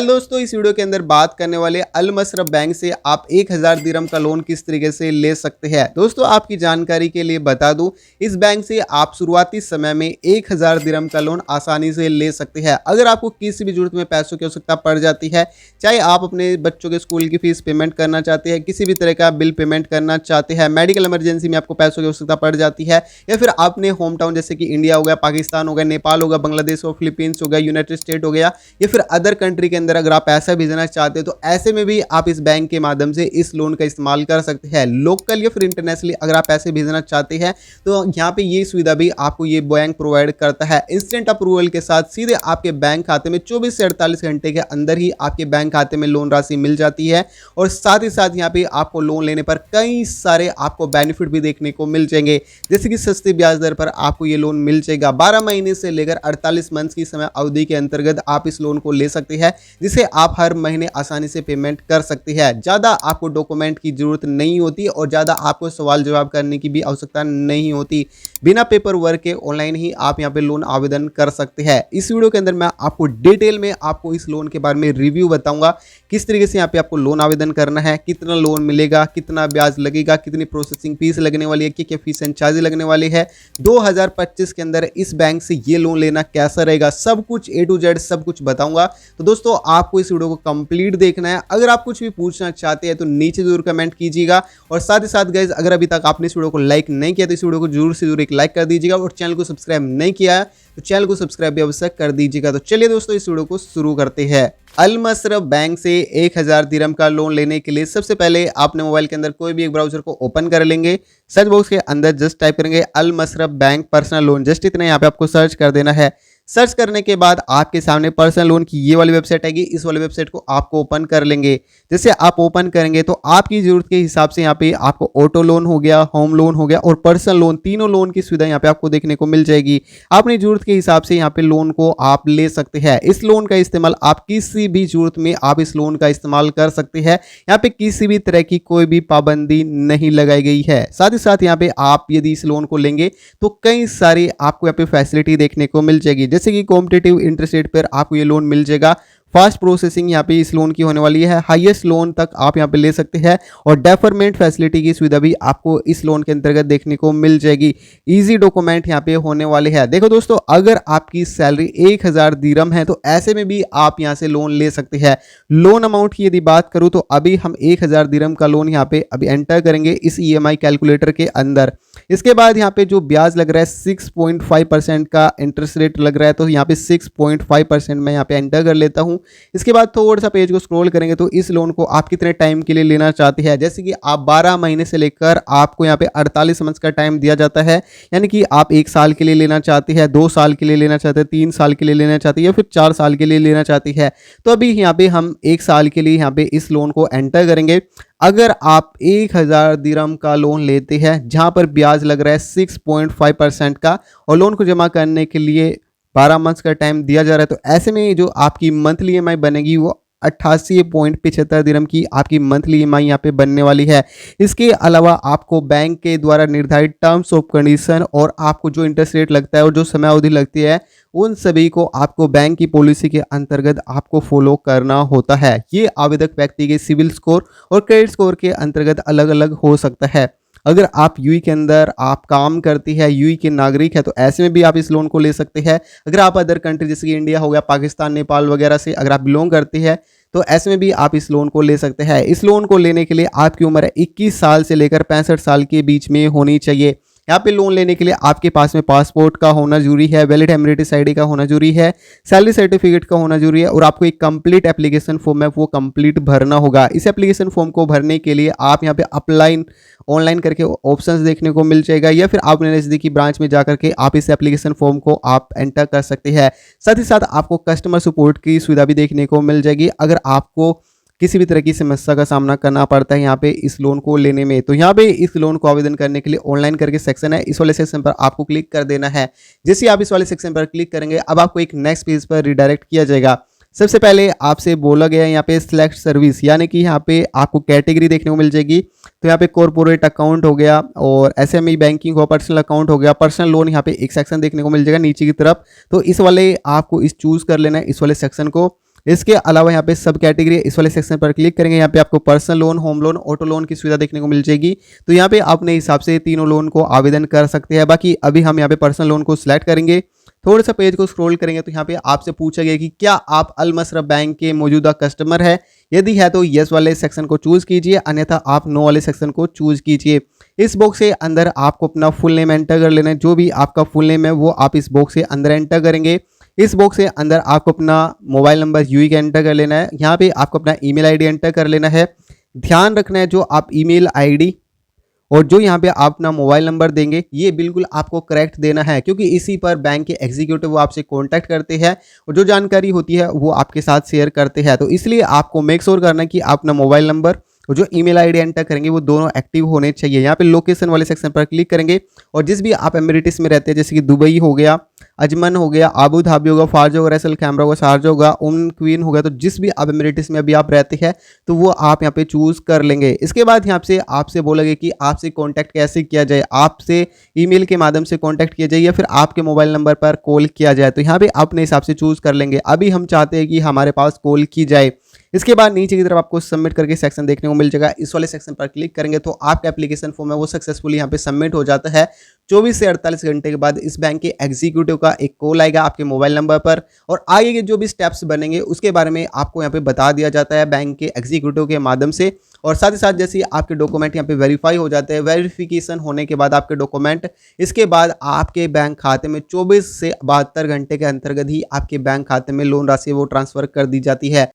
दोस्तों, इस वीडियो के अंदर बात करने वाले अल मसरफ बैंक से आप 1000 दिरहम का लोन किस तरीके से ले सकते हैं। दोस्तों, आपकी जानकारी के लिए बता दूं, इस बैंक से आप शुरुआती समय में 1000 दिरहम का लोन आसानी से ले सकते हैं। अगर आपको किसी भी जरूरत में पैसों की आवश्यकता पड़ जाती है, चाहे आप अपने बच्चों के स्कूल की फीस पेमेंट करना चाहते हैं, किसी भी तरह का बिल पेमेंट करना चाहते हैं, मेडिकल इमरजेंसी में आपको पैसों की आवश्यकता पड़ जाती है, या फिर अपने होम टाउन जैसे कि इंडिया हो गया, पाकिस्तान हो गया, नेपाल हो गया, बांग्लादेश हो, फिलीपींस हो गया, यूनाइटेड स्टेट हो गया, या फिर अदर कंट्री के अंदर अगर आप पैसा भेजना चाहते हो, तो ऐसे में भी आप इस बैंक के माध्यम से इस लोन का इस्तेमाल कर सकते हैं। लोकल या फिर इंटरनेशनली अगर आप पैसे भेजना चाहते हैं, तो यहाँ पे ये सुविधा भी आपको ये बैंक प्रोवाइड करता है। इंस्टेंट अप्रूवल के साथ सीधे आपके बैंक खाते में 24 से 48 घंटे के अंदर ही आपके बैंक खाते में लोन राशि मिल जाती है। और साथ ही साथ यहाँ पे आपको लोन लेने पर कई सारे आपको बेनिफिट भी देखने को मिल जाएंगे, जैसे कि सस्ती ब्याज दर पर आपको ये लोन मिल जाएगा। 12 महीने से लेकर 48 मंथ की समय अवधि के अंतर्गत आप इस लोन को ले सकते हैं, जिसे आप हर महीने आसानी से पेमेंट कर सकते हैं। ज़्यादा आपको डॉक्यूमेंट की जरूरत नहीं होती और ज़्यादा आपको सवाल जवाब करने की भी आवश्यकता नहीं होती। बिना पेपर वर्क के ऑनलाइन ही आप यहाँ पे लोन आवेदन कर सकते हैं। इस वीडियो के अंदर मैं आपको डिटेल में आपको इस लोन के बारे में रिव्यू बताऊंगा, किस तरीके से यहाँ पे आपको लोन आवेदन करना है, कितना लोन मिलेगा, कितना ब्याज लगेगा, कितनी प्रोसेसिंग फीस लगने वाली है, क्या फीस एंड चार्ज लगने वाली है, 2025 के अंदर इस बैंक से ये लोन लेना कैसा रहेगा, सब कुछ A to Z सब कुछ बताऊंगा। तो दोस्तों, आपको इस वीडियो को कंप्लीट देखना है। अगर आप कुछ भी पूछना चाहते हैं तो नीचे जरूर कमेंट कीजिएगा, और साथ ही साथ गाइस, अगर अभी तक आपने इस वीडियो को लाइक नहीं किया तो इस वीडियो को जरूर से जरूर एक लाइक कर दीजिएगा, और चैनल को सब्सक्राइब नहीं किया है तो चैनल को सब्सक्राइब भी अवश्य कर दीजिएगा। तो चलिए दोस्तों, इस वीडियो को शुरू करते हैं। अल मसरफ बैंक से 1000 दिरहम का लोन लेने के लिए सबसे पहले आपने मोबाइल के अंदर कोई भी एक ब्राउजर को ओपन कर लेंगे। सर्च बॉक्स के अंदर जस्ट टाइप करेंगे अल मसरफ बैंक पर्सनल लोन, जस्ट इतना यहाँ पे आपको सर्च कर देना है। सर्च करने के बाद आपके सामने पर्सनल लोन की ये वाली वेबसाइट आएगी। इस वाली वेबसाइट को आपको ओपन कर लेंगे। जैसे आप ओपन करेंगे तो आपकी जरूरत के हिसाब से यहाँ पे आपको ऑटो लोन हो गया, होम लोन हो गया और पर्सनल लोन, तीनों लोन की सुविधा यहाँ पे आपको देखने को मिल जाएगी। अपनी जरूरत के हिसाब से यहाँ पे लोन को आप ले सकते हैं। इस लोन का इस्तेमाल आप किसी भी जरूरत में आप इस लोन का इस्तेमाल कर सकते हैं। यहाँ पे किसी भी तरह की कोई भी पाबंदी नहीं लगाई गई है। साथ ही साथ यहाँ पे आप यदि इस लोन को लेंगे तो कई सारी आपको यहाँ पे फैसिलिटी देखने को मिल जाएगी, जैसे कि कॉम्पिटिटिव इंटरेस्ट रेट पर आपको ये लोन मिल जाएगा। फास्ट प्रोसेसिंग यहाँ पे इस लोन की होने वाली है। हाईएस्ट लोन तक आप यहाँ पे ले सकते हैं, और डेफरमेंट फैसिलिटी की सुविधा भी आपको इस लोन के अंतर्गत देखने को मिल जाएगी। इजी डॉक्यूमेंट यहाँ पे होने वाले हैं। देखो दोस्तों, अगर आपकी सैलरी 1000 दिरहम है तो ऐसे में भी आप यहाँ से लोन ले सकते हैं। लोन अमाउंट की यदि बात करूँ तो अभी हम 1000 दिरहम का लोन यहाँ पे अभी एंटर करेंगे इस EMI कैलकुलेटर के अंदर। इसके बाद यहाँ पे जो ब्याज लग रहा है 6.5% का इंटरेस्ट रेट लग रहा है, तो यहाँ पे 6.5% मैं यहाँ पे एंटर कर लेता हूँ। इसके बाद थोड़ा सा पेज को स्क्रॉल करेंगे तो इस लोन को आप कितने टाइम के लिए लेना चाहते हैं, जैसे कि आप 12 महीने से लेकर आपको यहाँ पे 48 मंथ का टाइम दिया जाता है। यानी कि आप 1 साल के लिए लेना चाहते हैं, 2 साल के लिए लेना चाहते हैं, 3 साल के लिए लेना चाहते हैं, या फिर 4 साल के लिए लेना चाहती है। तो अभी यहाँ पे हम 1 साल के लिए यहाँ पे इस लोन को एंटर करेंगे। अगर आप 1000 दिरहम का लोन लेते हैं जहां पर ब्याज लग रहा है 6.5% का, और लोन को जमा करने के लिए 12 मंथ्स का टाइम दिया जा रहा है, तो ऐसे में जो आपकी मंथली EMI बनेगी वो 88.75 दिरहम की आपकी मंथली EMI यहाँ पे बनने वाली है। इसके अलावा आपको बैंक के द्वारा निर्धारित टर्म्स ऑफ कंडीशन और आपको जो इंटरेस्ट रेट लगता है और जो समय अवधि लगती है, उन सभी को आपको बैंक की पॉलिसी के अंतर्गत आपको फॉलो करना होता है। ये आवेदक व्यक्ति के सिविल स्कोर और क्रेडिट स्कोर के अंतर्गत अलग अलग हो सकता है। अगर आप यूएई के अंदर आप काम करती है, यूएई के नागरिक है, तो ऐसे में भी आप इस लोन को ले सकते हैं। अगर आप अदर कंट्री जैसे कि इंडिया हो गया, पाकिस्तान, नेपाल वगैरह से अगर आप बिलोंग करते हैं, तो ऐसे में भी आप इस लोन को ले सकते हैं। इस लोन को लेने के लिए आपकी उम्र 21 साल से लेकर 65 साल के बीच में होनी चाहिए। यहाँ पे लोन लेने के लिए आपके पास में पासपोर्ट का होना जरूरी है, वैलिड एमिरेटिस ID का होना जरूरी है, सैलरी सर्टिफिकेट का होना जरूरी है, और आपको एक कंप्लीट एप्लीकेशन फॉर्म है वो कंप्लीट भरना होगा। इस एप्लीकेशन फॉर्म को भरने के लिए आप यहाँ पे अप्लाई ऑनलाइन करके ऑप्शंस देखने को मिल जाएगा, या फिर आप अपने नज़दीकी ब्रांच में जाकर के आप इस एप्लीकेशन फॉर्म को आप एंटर कर सकते हैं। साथ ही साथ आपको कस्टमर सपोर्ट की सुविधा भी देखने को मिल जाएगी अगर आपको किसी भी तरह की समस्या का सामना करना पड़ता है यहाँ पे इस लोन को लेने में। तो यहाँ पे इस लोन को आवेदन करने के लिए ऑनलाइन करके सेक्शन है, इस वाले सेक्शन पर आपको क्लिक कर देना है। जैसे आप इस वाले सेक्शन पर क्लिक करेंगे, अब आपको एक नेक्स्ट पेज पर रिडायरेक्ट किया जाएगा। सबसे पहले आपसे बोला गया यहाँ पे सिलेक्ट सर्विस, यानी कि यहाँ पे आपको कैटेगरी देखने को मिल जाएगी। तो यहाँ पे कॉर्पोरेट अकाउंट हो गया और SME बैंकिंग हो, पर्सनल अकाउंट हो गया, पर्सनल लोन यहाँ पे एक सेक्शन देखने को मिल जाएगा नीचे की तरफ। तो इस वाले आपको इस चूज कर लेना है, इस वाले सेक्शन को। इसके अलावा यहाँ पे सब कैटेगरी इस वाले सेक्शन पर क्लिक करेंगे, यहाँ पे आपको personal loan, home loan, auto loan की सुविधा देखने को मिल जाएगी। तो यहाँ पे अपने हिसाब से तीनों लोन को आवेदन कर सकते हैं। बाकी अभी हम यहाँ पे पर्सनल लोन को सिलेक्ट करेंगे, थोड़ा सा पेज को स्क्रॉल करेंगे तो यहाँ पे आपसे पूछा गया कि क्या आप अल मसरफ बैंक के मौजूदा कस्टमर है। यदि है तो यस वाले सेक्शन को चूज कीजिए, अन्यथा आप नो वाले सेक्शन को चूज कीजिए। इस बॉक्स के अंदर आपको अपना फुल नेम एंटर कर लेना है, जो भी आपका फुल नेम है वो आप इस बॉक्स के अंदर एंटर करेंगे। इस बॉक्स के अंदर आपको अपना मोबाइल नंबर यूई का एंटर कर लेना है। यहाँ पे आपको अपना ईमेल आईडी एंटर कर लेना है। ध्यान रखना है जो आप ईमेल आईडी और जो यहाँ पे आप अपना मोबाइल नंबर देंगे ये बिल्कुल आपको करेक्ट देना है, क्योंकि इसी पर बैंक के एग्जीक्यूटिव वो आपसे कांटेक्ट करते हैं और जो जानकारी होती है वो आपके साथ शेयर करते हैं। तो इसलिए आपको मेक श्योर करना है कि आप अपना मोबाइल नंबर और जो ईमेल आईडी एंटर करेंगे वो दोनों एक्टिव होने चाहिए। यहाँ पे लोकेशन वाले सेक्शन पर क्लिक करेंगे और जिस भी आप एमिरेट्स में रहते हैं, जैसे कि दुबई हो गया, अजमन हो गया, आबू धाबी होगा, फार्ज होगा, रसल कैमरा होगा, शारजा होगा, उम क्वीन हो गया, तो जिस भी आप एमिरेट्स में अभी आप रहते हैं तो वो आप यहाँ पे चूज कर लेंगे। इसके बाद यहाँ से आपसे बोलेंगे कि आपसे कांटेक्ट कैसे किया जाए, आपसे ईमेल के माध्यम से कांटेक्ट किया जाए या फिर आपके मोबाइल नंबर पर कॉल किया जाए। तो यहाँ पे अपने हिसाब से चूज कर लेंगे। अभी हम चाहते हैं कि हमारे पास कॉल की जाए। इसके बाद नीचे की तरफ आपको सबमिट करके सेक्शन देखने को मिल जाएगा। इस वाले सेक्शन पर क्लिक करेंगे तो आपका एप्लीकेशन फॉर्म है वो सक्सेसफुली यहाँ पे सबमिट हो जाता है। 24 से 48 घंटे के बाद इस बैंक के एग्जीक्यूटिव का एक कॉल आएगा आपके मोबाइल नंबर पर और आगे के जो भी स्टेप्स बनेंगे उसके बारे में आपको यहाँ पे बता दिया जाता है बैंक के एग्जीक्यूटिव के माध्यम से। और साथ ही साथ जैसे आपके डॉक्यूमेंट यहाँ पे वेरीफाई हो जाते हैं, वेरिफिकेशन होने के बाद आपके डॉक्यूमेंट इसके बाद आपके बैंक खाते में 24 से 72 घंटे के अंतर्गत ही आपके बैंक खाते में लोन राशि वो ट्रांसफर कर दी जाती है।